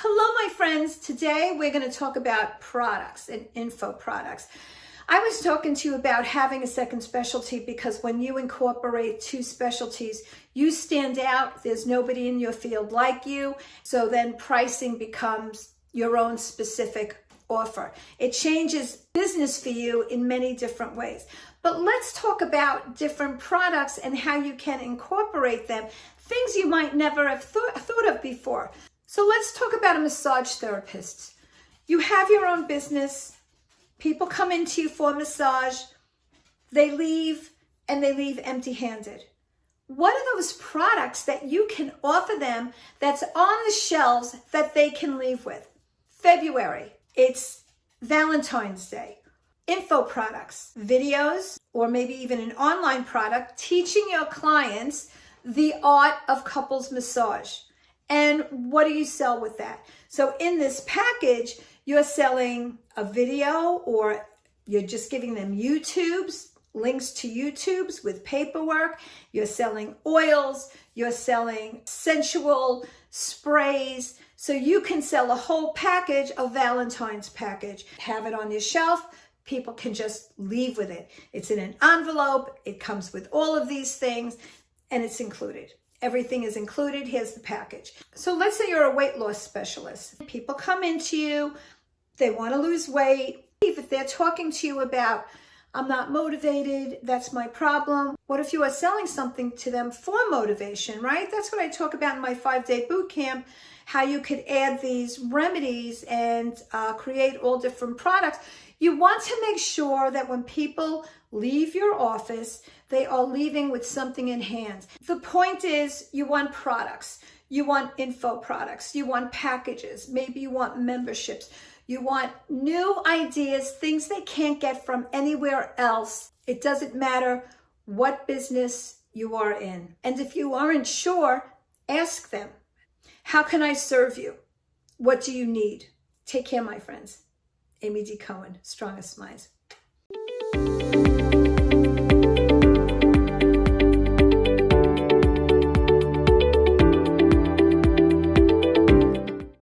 Hello, my friends. Today we're going to talk about products and info products. I was talking to you about having a second specialty because when you incorporate two specialties, you stand out. There's nobody in your field like you. So then pricing becomes your own specific offer. It changes business for you in many different ways. But let's talk about different products and how you can incorporate them, things you might never have thought of before. So let's talk about a massage therapist. You have your own business. People come into you for a massage. They leave and they leave empty-handed. What are those products that you can offer them that's on the shelves that they can leave with? February, it's Valentine's Day. Info products, videos, or maybe even an online product teaching your clients the art of couples massage. And what do you sell with that? So in this package, you're selling a video, or you're just giving them YouTubes, links to YouTubes with paperwork. You're selling oils. You're selling sensual sprays. So you can sell a whole package, a Valentine's package. Have it on your shelf. People can just leave with it. It's in an envelope. It comes with all of these things, and it's included. Everything is included. Here's the package. So let's say you're a weight loss specialist. People come into you. They want to lose weight. If they're talking to you about, I'm not motivated, that's my problem. What if you are selling something to them for motivation, right? That's what I talk about in my 5-day boot camp, how you could add these remedies and create all different products. You want to make sure that when people leave your office, they are leaving with something in hand. The point is, you want products. You want info products. You want packages. Maybe you want memberships. You want new ideas, things they can't get from anywhere else. It doesn't matter what business you are in. And if you aren't sure, ask them, how can I serve you? What do you need? Take care, my friends. Amy D. Cohen, Strongest Minds.